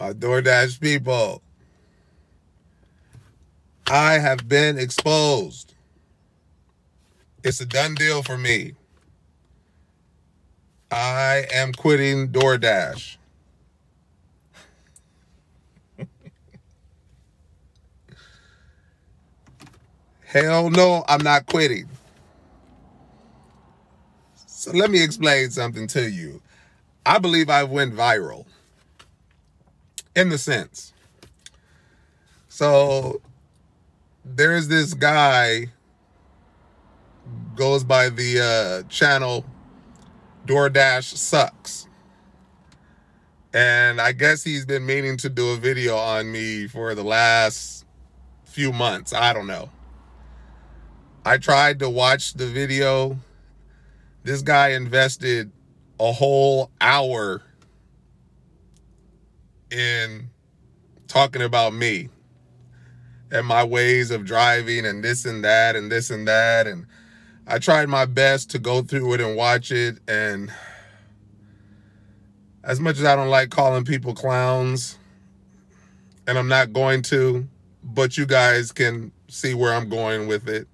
My DoorDash people, I have been exposed. It's a done deal for me. I am quitting DoorDash. Hell no, I'm not quitting. So let me explain something to you. I believe I went viral. In the sense. So there's this guy, goes by the channel DoorDash Sucks. And I guess he's been meaning to do a video on me for the last few months. I don't know. I tried to watch the video. This guy invested a whole hour in talking about me and my ways of driving and this and that and this and that. And I tried my best to go through it and watch it. And as much as I don't like calling people clowns, and I'm not going to, but you guys can see where I'm going with it.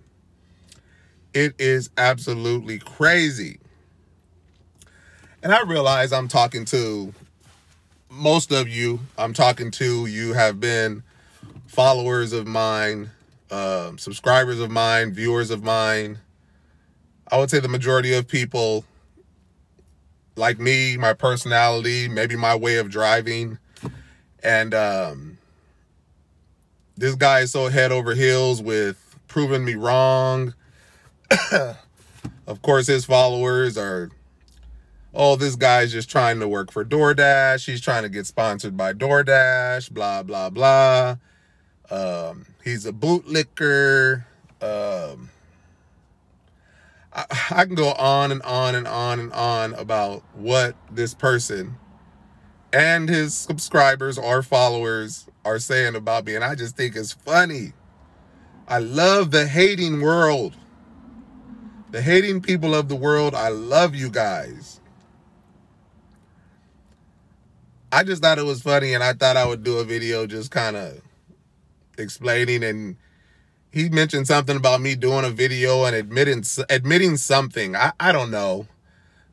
It is absolutely crazy. And I realize I'm talking to most of you. I'm talking to you have been followers of mine, subscribers of mine, viewers of mine. I would say the majority of people like me, my personality, maybe my way of driving. And this guy is so head over heels with proving me wrong. Of course, his followers are, oh, this guy's just trying to work for DoorDash. He's trying to get sponsored by DoorDash, blah, blah, blah. He's a bootlicker. I can go on and on and on and on about what this person and his subscribers or followers are saying about me. And I just think it's funny. I love the hating world. The hating people of the world, I love you guys. I just thought it was funny, and I thought I would do a video just kind of explaining. And he mentioned something about me doing a video and admitting something. I don't know.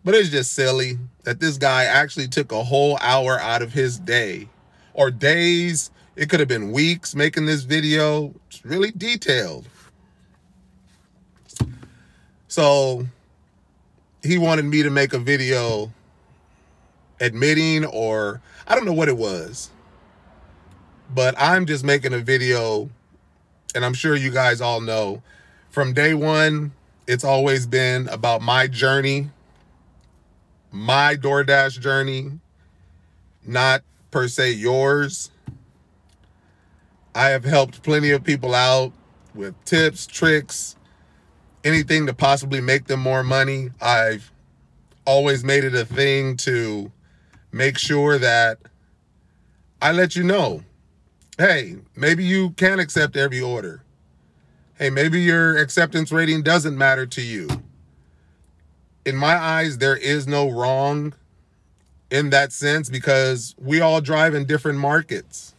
But it's just silly that this guy actually took a whole hour out of his day. Or days. It could have been weeks making this video. It's really detailed. So he wanted me to make a video admitting, or I don't know what it was, but I'm just making a video. And I'm sure you guys all know from day one, it's always been about my journey, my DoorDash journey, not per se yours. I have helped plenty of people out with tips, tricks, anything to possibly make them more money. I've always made it a thing to make sure that I let you know, hey, maybe you can't accept every order. Hey, maybe your acceptance rating doesn't matter to you. In my eyes, there is no wrong in that sense because we all drive in different markets.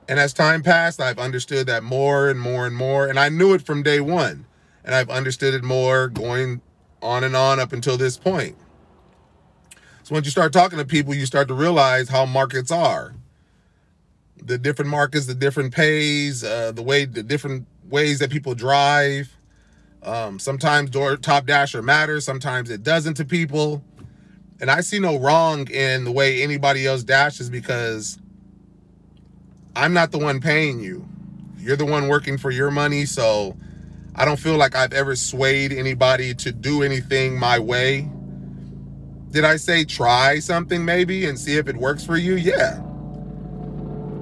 And as time passed, I've understood that more and more and more. And I knew it from day one. And I've understood it more going on and on up until this point. So once you start talking to people, you start to realize how markets are. The different markets, the different pays, the different ways that people drive. Sometimes top dasher matters. Sometimes it doesn't to people. And I see no wrong in the way anybody else dashes because I'm not the one paying you. You're the one working for your money. So I don't feel like I've ever swayed anybody to do anything my way. Did I say try something maybe and see if it works for you? Yeah.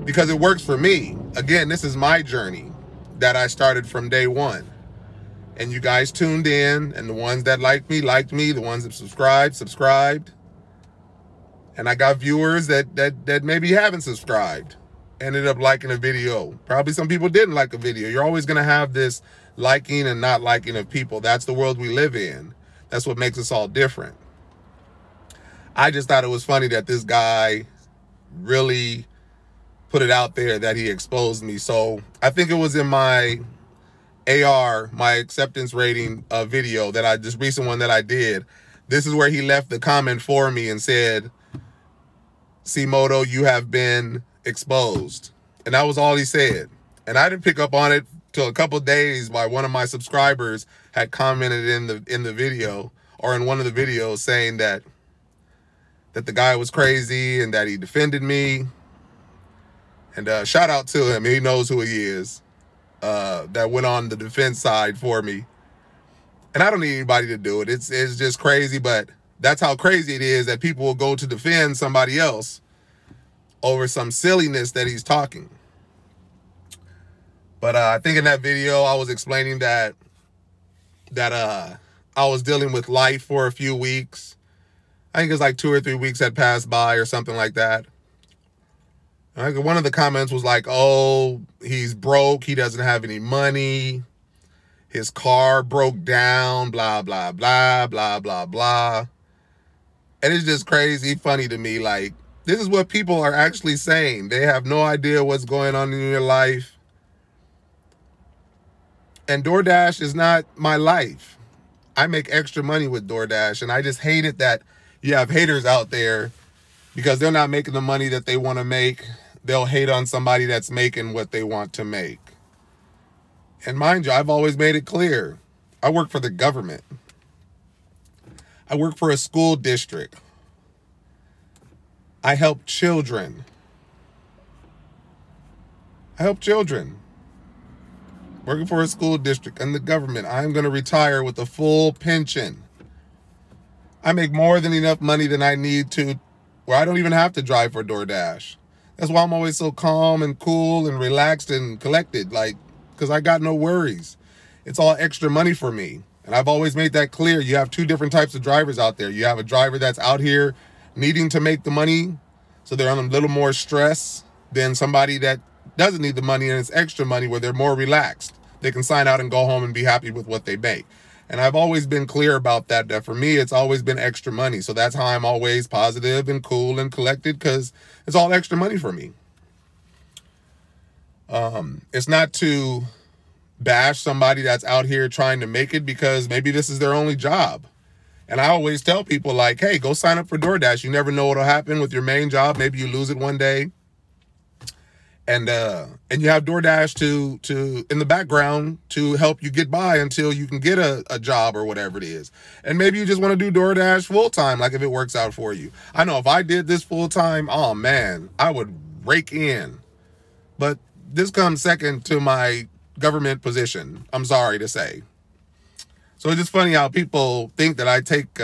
Because it works for me. Again, this is my journey that I started from day one. And you guys tuned in, and the ones that liked me. The ones that subscribed. And I got viewers that maybe haven't subscribed. Ended up liking a video. Probably some people didn't like a video. You're always going to have this liking and not liking of people. That's the world we live in. That's what makes us all different. I just thought it was funny that this guy really put it out there that he exposed me. So I think it was in my AR, my acceptance rating video that I just recent one that I did. This is where he left the comment for me and said, "Moto, you have been exposed." And that was all he said. And I didn't pick up on it till a couple of days while one of my subscribers had commented in the video, or in one of the videos, saying that the guy was crazy and that he defended me. And shout out to him. He knows who he is. That went on the defense side for me. And I don't need anybody to do it. It's just crazy, but that's how crazy it is that people will go to defend somebody else over some silliness that he's talking. But I think in that video I was explaining that I was dealing with life for a few weeks. I think it was like 2 or 3 weeks had passed by or something like that. One of the comments was like, "Oh, he's broke. He doesn't have any money. His car broke down, blah, blah, blah, blah, blah, blah." And it's just crazy funny to me. Like, this is what people are actually saying. They have no idea what's going on in your life. And DoorDash is not my life. I make extra money with DoorDash, and I just hate it that you have haters out there because they're not making the money that they want to make. They'll hate on somebody that's making what they want to make. And mind you, I've always made it clear. I work for the government. I work for a school district. I help children. Working for a school district and the government. I'm going to retire with a full pension. I make more than enough money than I need to, where I don't even have to drive for DoorDash. That's why I'm always so calm and cool and relaxed and collected, like, because I got no worries. It's all extra money for me. And I've always made that clear. You have two different types of drivers out there. You have a driver that's out here needing to make the money, so they're on a little more stress than somebody that doesn't need the money and it's extra money where they're more relaxed. They can sign out and go home and be happy with what they make. And I've always been clear about that, that for me, it's always been extra money. So that's how I'm always positive and cool and collected, because it's all extra money for me. It's not to bash somebody that's out here trying to make it, because maybe this is their only job. And I always tell people, like, hey, go sign up for DoorDash. You never know what'll happen with your main job. Maybe you lose it one day. And you have DoorDash to in the background to help you get by until you can get a job or whatever it is. And maybe you just want to do DoorDash full time, like if it works out for you. I know if I did this full time, oh man, I would rake in. But this comes second to my government position, I'm sorry to say. So it's just funny how people think that I take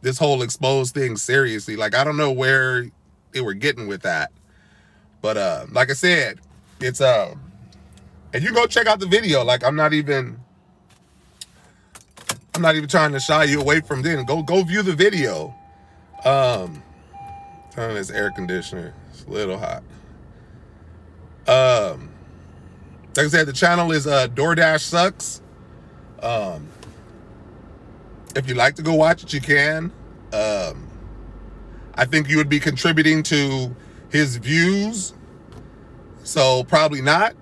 this whole exposed thing seriously. Like, I don't know where they were getting with that. But like I said, it's and you go check out the video. Like, I'm not even trying to shy you away from this. Go view the video. Turn on this air conditioner. It's a little hot. Like I said, the channel is DoorDash Sucks. If you'd like to go watch it, you can. I think you would be contributing to his views, so probably not,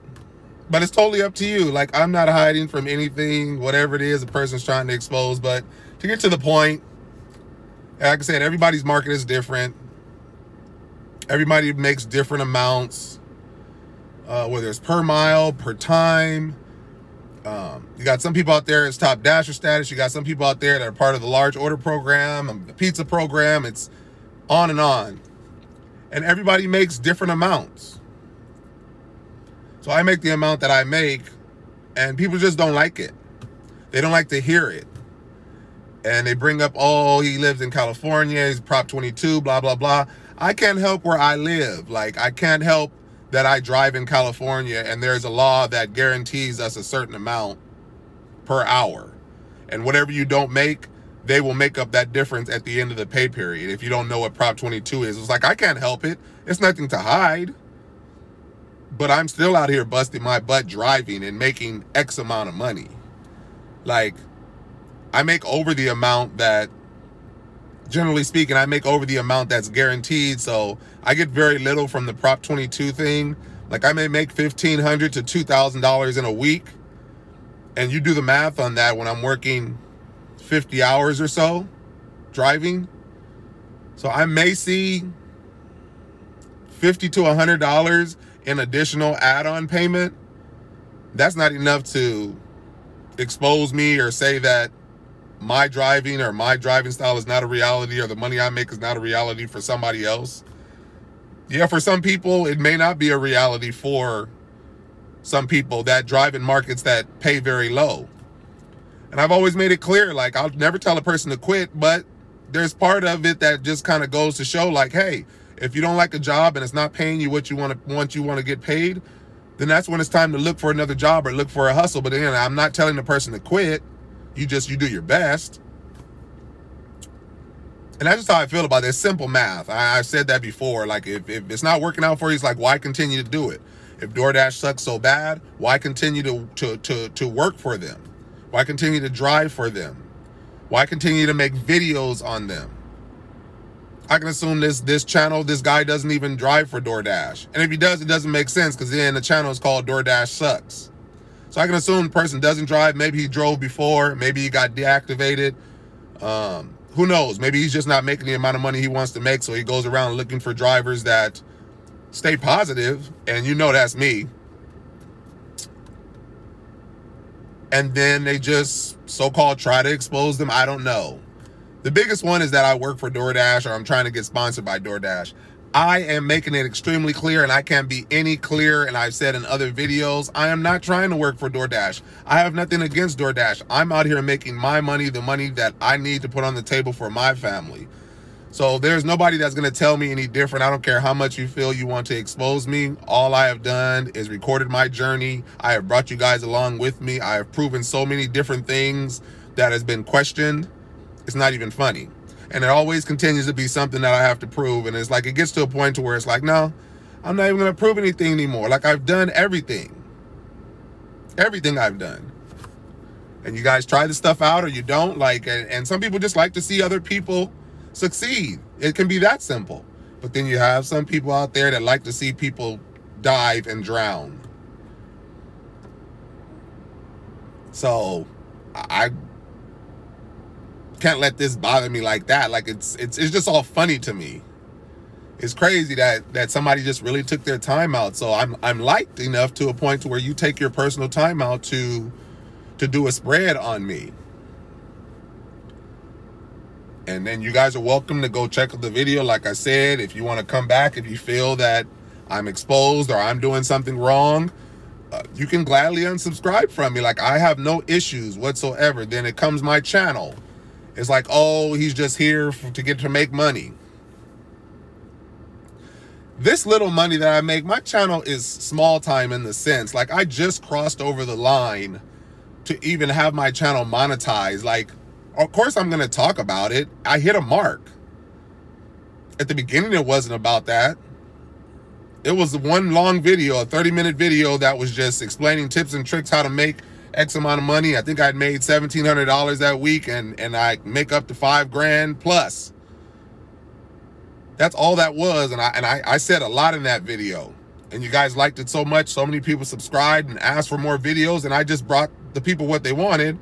but it's totally up to you. Like, I'm not hiding from anything, whatever it is a person's trying to expose. But to get to the point, like I said, everybody's market is different. Everybody makes different amounts, whether it's per mile, per time. You got some people out there it's top dasher status. You got some people out there that are part of the large order program, the pizza program. It's on and on. And everybody makes different amounts. So I make the amount that I make, and people just don't like it. They don't like to hear it. And they bring up, oh, he lives in California, he's Prop 22, blah, blah, blah. I can't help where I live. Like, I can't help that I drive in California and there's a law that guarantees us a certain amount per hour. And whatever you don't make, they will make up that difference at the end of the pay period. If you don't know what Prop 22 is, it's like, I can't help it. It's nothing to hide. But I'm still out here busting my butt driving and making X amount of money. Like, I make over the amount that, generally speaking, I make over the amount that's guaranteed. So I get very little from the Prop 22 thing. Like I may make $1,500 to $2,000 in a week. And you do the math on that when I'm working 50 hours or so driving. So I may see $50 to $100 in additional add-on payment. That's not enough to expose me or say that my driving or my driving style is not a reality, or the money I make is not a reality for somebody else. Yeah, for some people, it may not be a reality for some people that drive in markets that pay very low. And I've always made it clear, like, I'll never tell a person to quit, but there's part of it that just kind of goes to show, like, hey, if you don't like a job and it's not paying you what you want to get paid, then that's when it's time to look for another job or look for a hustle. But again, I'm not telling the person to quit. You do your best. And that's just how I feel about this. Simple math. I've said that before. Like, if it's not working out for you, it's like, why continue to do it? If DoorDash sucks so bad, why continue to work for them? Why continue to drive for them? Why continue to make videos on them? I can assume this channel, this guy doesn't even drive for DoorDash. And if he does, it doesn't make sense, because then the channel is called DoorDash Sucks. So I can assume the person doesn't drive. Maybe he drove before. Maybe he got deactivated. Who knows? Maybe he's just not making the amount of money he wants to make, so he goes around looking for drivers that stay positive, and you know that's me. And then they just so-called try to expose them. I don't know. The biggest one is that I work for DoorDash, or I'm trying to get sponsored by DoorDash. I am making it extremely clear, and I can't be any clearer, and I've said in other videos, I am not trying to work for DoorDash. I have nothing against DoorDash. I'm out here making my money, the money that I need to put on the table for my family. So there's nobody that's going to tell me any different. I don't care how much you feel you want to expose me. All I have done is recorded my journey. I have brought you guys along with me. I have proven so many different things that has been questioned. It's not even funny. And it always continues to be something that I have to prove. And it's like, it gets to a point to where it's like, no, I'm not even going to prove anything anymore. Like, I've done everything. Everything I've done. And you guys try this stuff out or you don't. Like, and some people just like to see other people succeed. It can be that simple. But then you have some people out there that like to see people dive and drown. So I can't let this bother me like that. Like, it's just all funny to me. It's crazy that somebody just really took their time out. So I'm liked enough to a point to where you take your personal time out to do a spread on me. And then you guys are welcome to go check out the video. Like I said, if you want to come back, if you feel that I'm exposed or I'm doing something wrong, you can gladly unsubscribe from me. Like, I have no issues whatsoever. Then it comes my channel. It's like, oh, he's just here to make money. This little money that I make, my channel is small time in the sense, like, I just crossed over the line to even have my channel monetized. Like, of course I'm going to talk about it. I hit a mark. At the beginning, it wasn't about that. It was one long video, a 30-minute video that was just explaining tips and tricks how to make X amount of money. I think I'd made $1,700 that week, and I make up to $5,000 plus. That's all that was. And I said a lot in that video, and you guys liked it so much. So many people subscribed and asked for more videos, and I just brought the people what they wanted.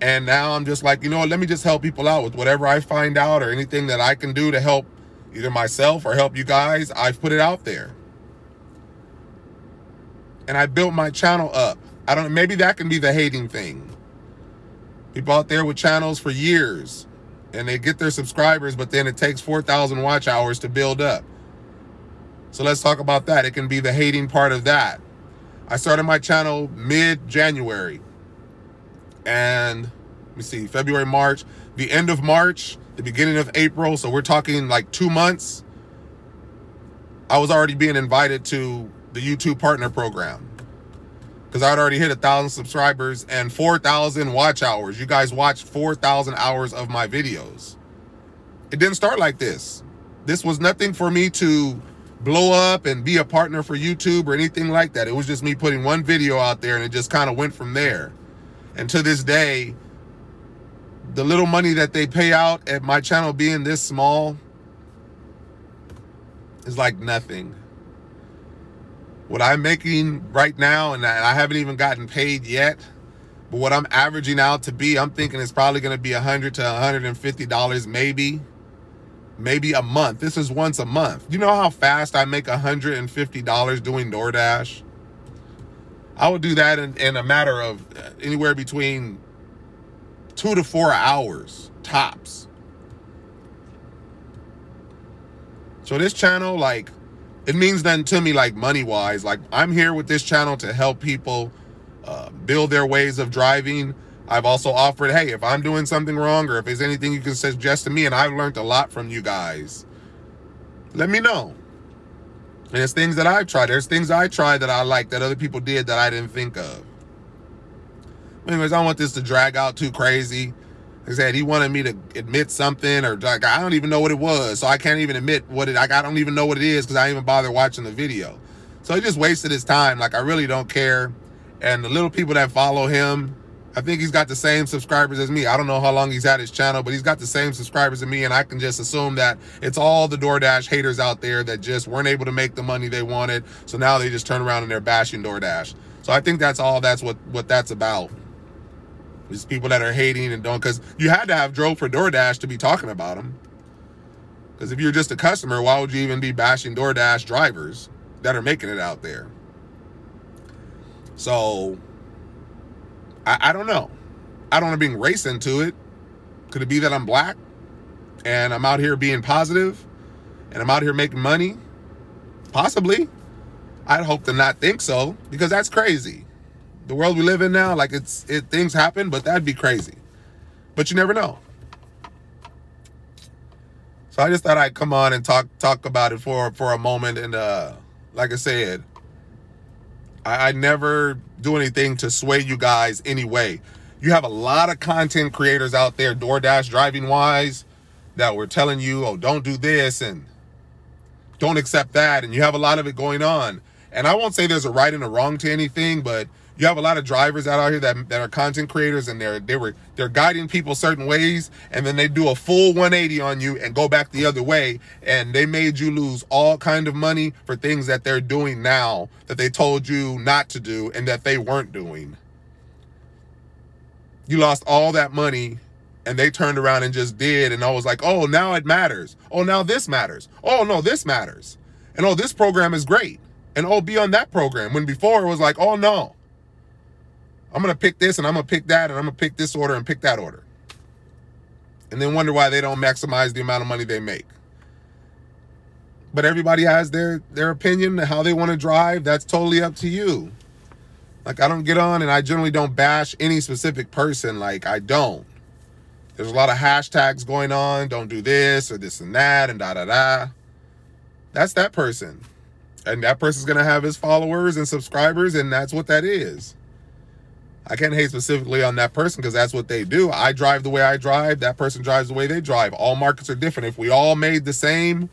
And now I'm just like, you know what, let me just help people out with whatever I find out, or anything that I can do to help either myself or help you guys. I've put it out there. And I built my channel up. I don't, maybe that can be the hating thing. People out there with channels for years, and they get their subscribers, but then it takes 4,000 watch hours to build up. So let's talk about that. It can be the hating part of that. I started my channel mid-January. And let me see, February, March, the end of March, the beginning of April. So we're talking like 2 months. I was already being invited to the YouTube partner program, because I'd already hit 1,000 subscribers and 4,000 watch hours. You guys watched 4,000 hours of my videos. It didn't start like this. This was nothing for me to blow up and be a partner for YouTube or anything like that. It was just me putting one video out there, and it just kind of went from there. And to this day, the little money that they pay out at my channel being this small is like nothing. What I'm making right now, and I haven't even gotten paid yet, but what I'm averaging out to be, I'm thinking it's probably going to be $100 to $150 maybe a month. This is once a month. You know how fast I make $150 doing DoorDash? I would do that in a matter of anywhere between 2 to 4 hours, tops. So this channel, like, it means nothing to me, like, money-wise. Like, I'm here with this channel to help people build their ways of driving. I've also offered, hey, if I'm doing something wrong or if there's anything you can suggest to me, and I've learned a lot from you guys, let me know. And there's things that I've tried. There's things I tried that I like that other people did that I didn't think of. Anyways, I don't want this to drag out too crazy. Like I said, he wanted me to admit something, or like, I don't even know what it was, so I can't even admit what it, like, I don't even know what it is because I didn't even bother watching the video. So he just wasted his time. Like, I really don't care. And the little people that follow him, I think he's got the same subscribers as me. I don't know how long he's had his channel, but he's got the same subscribers as me, and I can just assume that it's all the DoorDash haters out there that just weren't able to make the money they wanted, so now they just turn around and they're bashing DoorDash. So I think that's all that's what that's about. These people that are hating and don't, because you had to have drove for DoorDash to be talking about them. Because if you're just a customer, why would you even be bashing DoorDash drivers that are making it out there? So I don't know. I don't want to bring race into it. Could it be that I'm black and I'm out here being positive and I'm out here making money? Possibly. I'd hope to not think so, because that's crazy. The world we live in now, like, things happen, but that'd be crazy. But you never know. So I just thought I'd come on and talk about it for a moment. And like I said, I never do anything to sway you guys anyway. You have a lot of content creators out there, DoorDash driving wise, that were telling you, oh, don't do this and don't accept that. And you have a lot of it going on. And I won't say there's a right and a wrong to anything, but you have a lot of drivers out here that are content creators, and they're guiding people certain ways, and then they do a full 180 on you and go back the other way, and they made you lose all kind of money for things that they're doing now that they told you not to do and that they weren't doing. You lost all that money, and they turned around and just did, and I was like, oh, now it matters. Oh, now this matters. Oh, no, this matters. And oh, this program is great. And oh, be on that program. When before it was like, oh, no. I'm going to pick this and I'm going to pick that and I'm going to pick this order and pick that order. And then wonder why they don't maximize the amount of money they make. But everybody has their opinion, how they want to drive. That's totally up to you. Like, I don't get on, and I generally don't bash any specific person. Like, I don't. There's a lot of hashtags going on. Don't do this or this and that and da-da-da. That's that person. And that person's going to have his followers and subscribers, and that's what that is. I can't hate specifically on that person because that's what they do. I drive the way I drive. That person drives the way they drive. All markets are different. If we all made the same,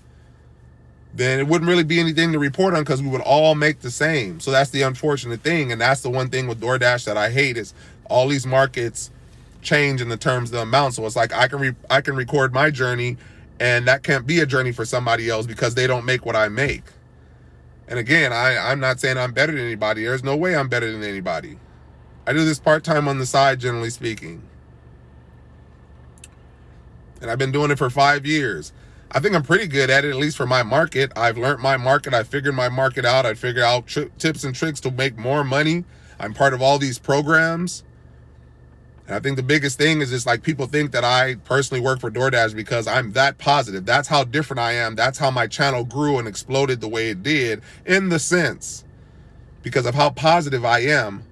then it wouldn't really be anything to report on because we would all make the same. So that's the unfortunate thing. And that's the one thing with DoorDash that I hate, is all these markets change in the terms of the amount. So it's like I can record my journey, and that can't be a journey for somebody else because they don't make what I make. And again, I'm not saying I'm better than anybody. There's no way I'm better than anybody. I do this part-time on the side, generally speaking. And I've been doing it for 5 years. I think I'm pretty good at it, at least for my market. I've learned my market. I figured my market out. I figured out tips and tricks to make more money. I'm part of all these programs. And I think the biggest thing is just like people think that I personally work for DoorDash because I'm that positive. That's how different I am. That's how my channel grew and exploded the way it did, in the sense because of how positive I am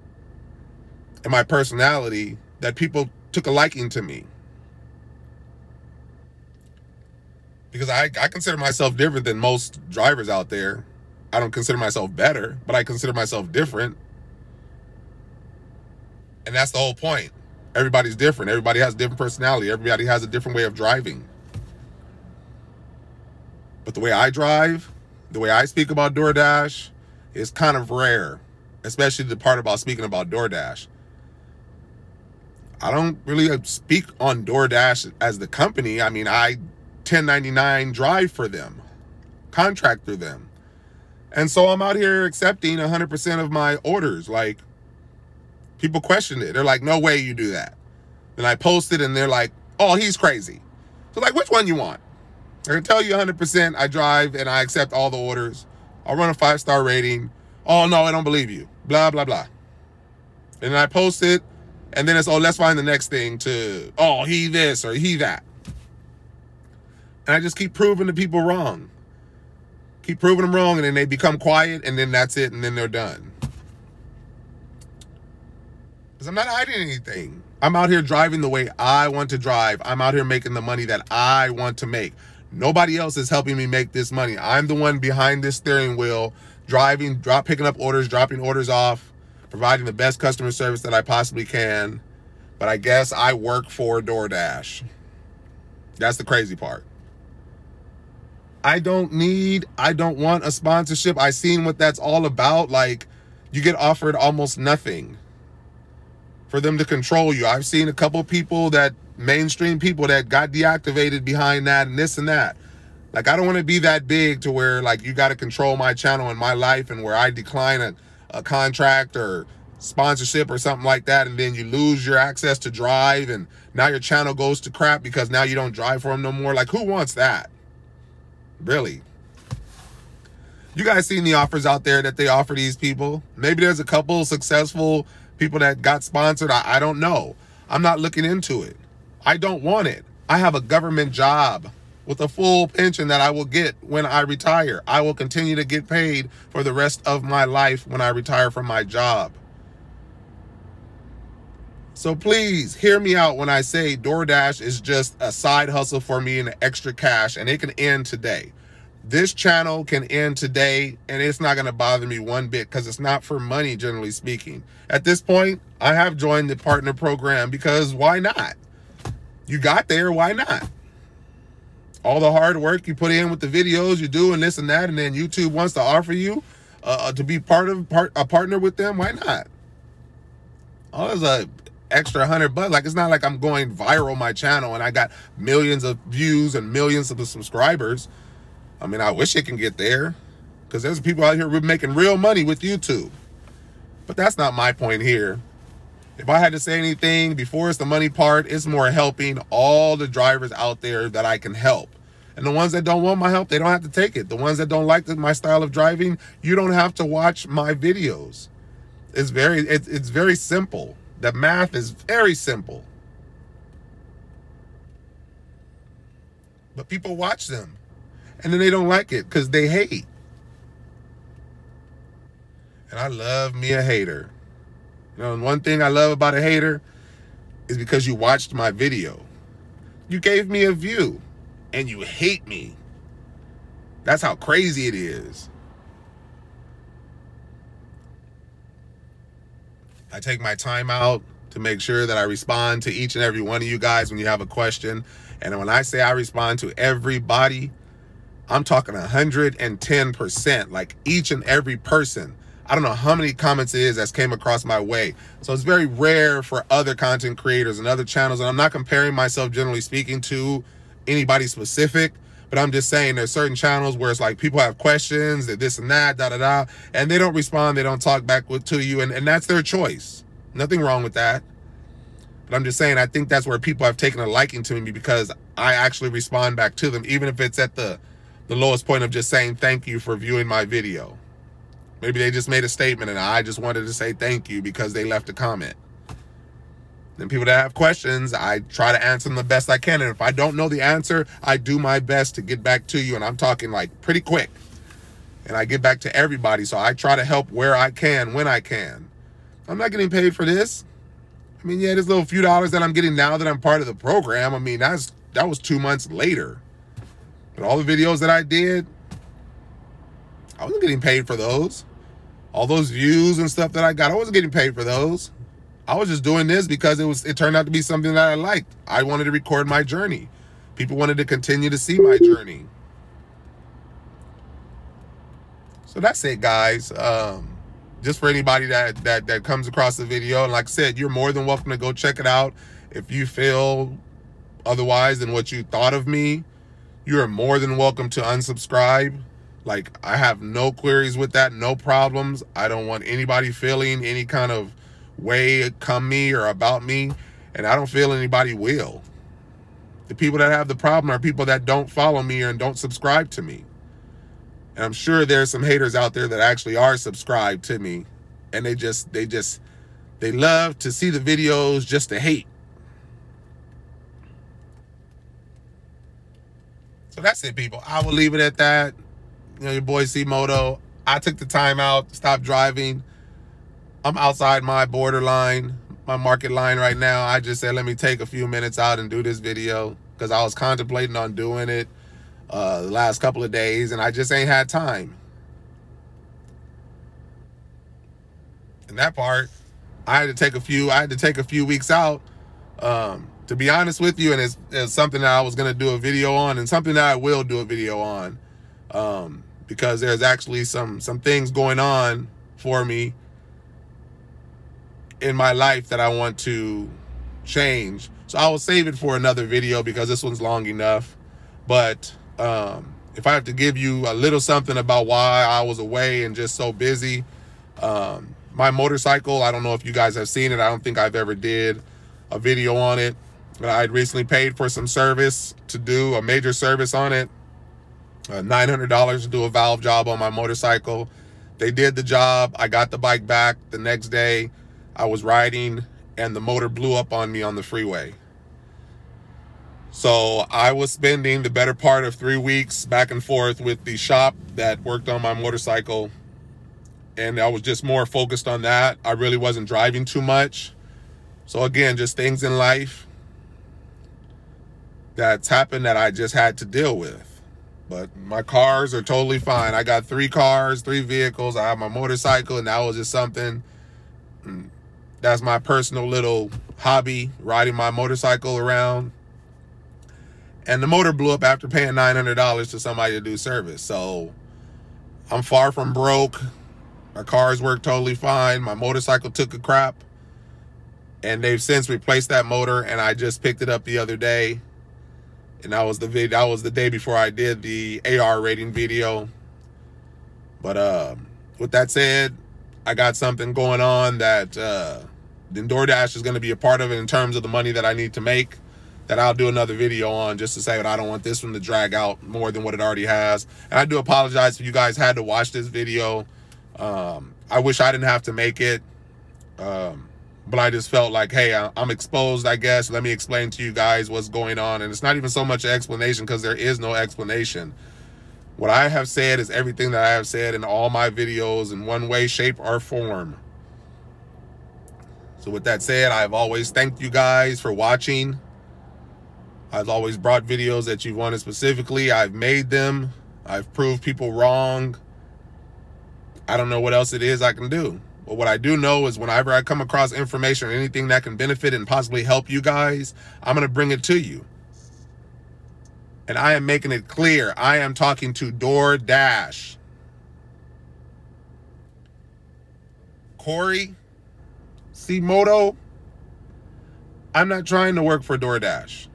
and my personality, that people took a liking to me. Because I consider myself different than most drivers out there. I don't consider myself better, but I consider myself different. And that's the whole point. Everybody's different. Everybody has a different personality. Everybody has a different way of driving. But the way I drive, the way I speak about DoorDash is kind of rare, especially the part about speaking about DoorDash. I don't really speak on DoorDash as the company. I mean, I 1099 drive for them, contract through them. And so I'm out here accepting 100% of my orders. Like, people question it. They're like, no way you do that. Then I post it and they're like, oh, he's crazy. So like, which one you want? I can tell you 100% I drive and I accept all the orders. I'll run a 5-star rating. Oh, no, I don't believe you. Blah, blah, blah. And then I post it. And then it's, oh, let's find the next thing to, oh, he this or he that. And I just keep proving the people wrong. Keep proving them wrong, and then they become quiet, and then that's it, and then they're done. Because I'm not hiding anything. I'm out here driving the way I want to drive. I'm out here making the money that I want to make. Nobody else is helping me make this money. I'm the one behind this steering wheel, driving, picking up orders, dropping orders off, providing the best customer service that I possibly can. But I guess I work for DoorDash. That's the crazy part. I don't want a sponsorship. I seen what that's all about. Like, you get offered almost nothing for them to control you. I've seen a couple people mainstream people that got deactivated behind that and this and that. Like, I don't want to be that big to where, like, you got to control my channel and my life, and where I decline a contract or sponsorship or something like that, and then you lose your access to drive, and now your channel goes to crap because now you don't drive for them no more. Like, who wants that? Really? You guys seen the offers out there that they offer these people? Maybe there's a couple successful people that got sponsored. I don't know. I'm not looking into it. I don't want it. I have a government job with a full pension that I will get when I retire. I will continue to get paid for the rest of my life when I retire from my job. So please hear me out when I say DoorDash is just a side hustle for me and extra cash, and it can end today. This channel can end today, and it's not going to bother me one bit because it's not for money, generally speaking. At this point, I have joined the partner program because why not? You got there, why not? All the hard work you put in with the videos you do and this and that, and then YouTube wants to offer you to be a partner with them, why not? Oh, there's a extra $100. Like, it's not like I'm going viral on my channel and I got millions of views and millions of subscribers. I mean, I wish it can get there because there's people out here making real money with YouTube. But that's not my point here. If I had to say anything before it's the money part, it's more helping all the drivers out there that I can help. And the ones that don't want my help, they don't have to take it. The ones that don't like my style of driving, you don't have to watch my videos. It's very simple. The math is very simple. But people watch them and then they don't like it because they hate. And I love me a hater. You know, and one thing I love about a hater is because you watched my video. You gave me a view and you hate me. That's how crazy it is. I take my time out to make sure that I respond to each and every one of you guys when you have a question. And when I say I respond to everybody, I'm talking 110%, like each and every person. I don't know how many comments it is that's came across my way. So it's very rare for other content creators and other channels. And I'm not comparing myself, generally speaking, to anybody specific. But I'm just saying there's certain channels where it's like people have questions, that this and that, da-da-da, and they don't respond, they don't talk back to you, and that's their choice. Nothing wrong with that. But I'm just saying I think that's where people have taken a liking to me because I actually respond back to them, even if it's at the lowest point of just saying thank you for viewing my video. Maybe they just made a statement and I just wanted to say thank you because they left a comment. Then people that have questions, I try to answer them the best I can. And if I don't know the answer, I do my best to get back to you. And I'm talking like pretty quick. And I get back to everybody. So I try to help where I can, when I can. I'm not getting paid for this. I mean, yeah, there's little few dollars that I'm getting now that I'm part of the program. I mean, that was 2 months later. But all the videos that I did, I wasn't getting paid for those. All those views and stuff that I got, I wasn't getting paid for those. I was just doing this because it turned out to be something that I liked. I wanted to record my journey. People wanted to continue to see my journey. So that's it, guys. just for anybody that comes across the video. And like I said, you're more than welcome to go check it out. If you feel otherwise than what you thought of me, you are more than welcome to unsubscribe. Like, I have no queries with that, no problems. I don't want anybody feeling any kind of way come me or about me, and I don't feel anybody will. The people that have the problem are people that don't follow me and don't subscribe to me. And I'm sure there's some haters out there that actually are subscribed to me, and they love to see the videos just to hate. So that's it, people. I will leave it at that. You know, your boy C-Moto. I took the time out, stopped driving. I'm outside my borderline, my market line right now. I just said, let me take a few minutes out and do this video, because I was contemplating on doing it the last couple of days, and I just ain't had time. And that part, I had to take a few weeks out, to be honest with you, and it's something that I was going to do a video on, and something that I will do a video on, because there's actually some things going on for me in my life that I want to change. So I will save it for another video, because this one's long enough. But if I have to give you a little something about why I was away and just so busy, my motorcycle, I don't know if you guys have seen it. I don't think I've ever did a video on it, but I'd recently paid for some service to do a major service on it, $900 to do a valve job on my motorcycle. They did the job. I got the bike back the next day. I was riding and the motor blew up on me on the freeway. So I was spending the better part of 3 weeks back and forth with the shop that worked on my motorcycle, and I was just more focused on that. I really wasn't driving too much. So again, just things in life that's happened that I just had to deal with. But my cars are totally fine. I got 3 cars, 3 vehicles. I have my motorcycle, and that was just something, that's my personal little hobby, riding my motorcycle around. And the motor blew up after paying $900 to somebody to do service. So I'm far from broke. My cars work totally fine. My motorcycle took a crap, and they've since replaced that motor, and I just picked it up the other day. And that was the day before I did the AR rating video. But with that said, I got something going on that then DoorDash is going to be a part of it in terms of the money that I need to make, that I'll do another video on, just to say that I don't want this one to drag out more than what it already has. And I do apologize if you guys had to watch this video. I wish I didn't have to make it. But I just felt like, hey, I'm exposed, I guess. Let me explain to you guys what's going on. And it's not even so much an explanation, because there is no explanation. What I have said is everything that I have said in all my videos in one way, shape, or form. So with that said, I've always thanked you guys for watching. I've always brought videos that you wanted specifically. I've made them. I've proved people wrong. I don't know what else it is I can do. But what I do know is whenever I come across information or anything that can benefit and possibly help you guys, I'm going to bring it to you. And I am making it clear. I am talking to DoorDash. Corey C-Moto, I'm not trying to work for DoorDash.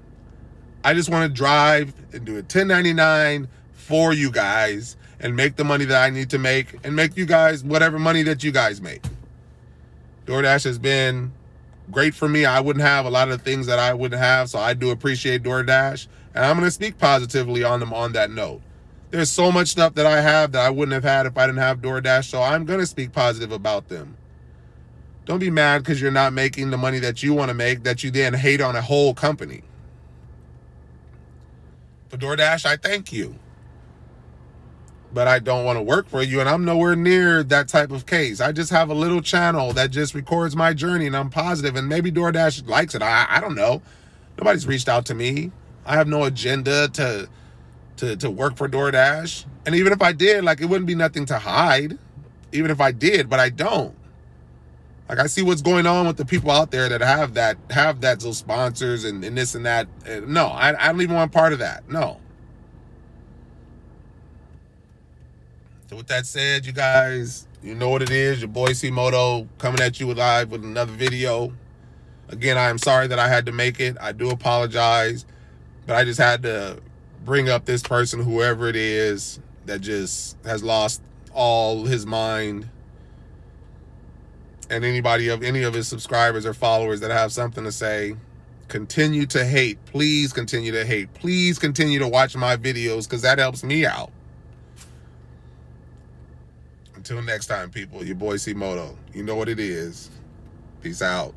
I just want to drive and do a 1099 for you guys and make the money that I need to make, and make you guys whatever money that you guys make. DoorDash has been great for me. I wouldn't have a lot of the things that I wouldn't have, so I do appreciate DoorDash, and I'm going to speak positively on them on that note. There's so much stuff that I have that I wouldn't have had if I didn't have DoorDash, so I'm going to speak positive about them. Don't be mad because you're not making the money that you want to make, that you then hate on a whole company. For DoorDash, I thank you. But I don't want to work for you, and I'm nowhere near that type of case. I just have a little channel that just records my journey, and I'm positive, and maybe DoorDash likes it. I don't know. Nobody's reached out to me. I have no agenda to work for DoorDash. And even if I did, like, it wouldn't be nothing to hide. Even if I did, but I don't. Like, I see what's going on with the people out there that have that, those sponsors and this and that. No, I don't even want part of that. No. So with that said, you guys, You know what it is. Your boy C-Moto coming at you live with another video. Again, I am sorry that I had to make it. I do apologize. But I just had to bring up this person, whoever it is, that just has lost all his mind. And anybody of any of his subscribers or followers that have something to say, continue to hate. Please continue to hate. Please continue to watch my videos because that helps me out. Until next time, people, your boy C-Moto. You know what it is. Peace out.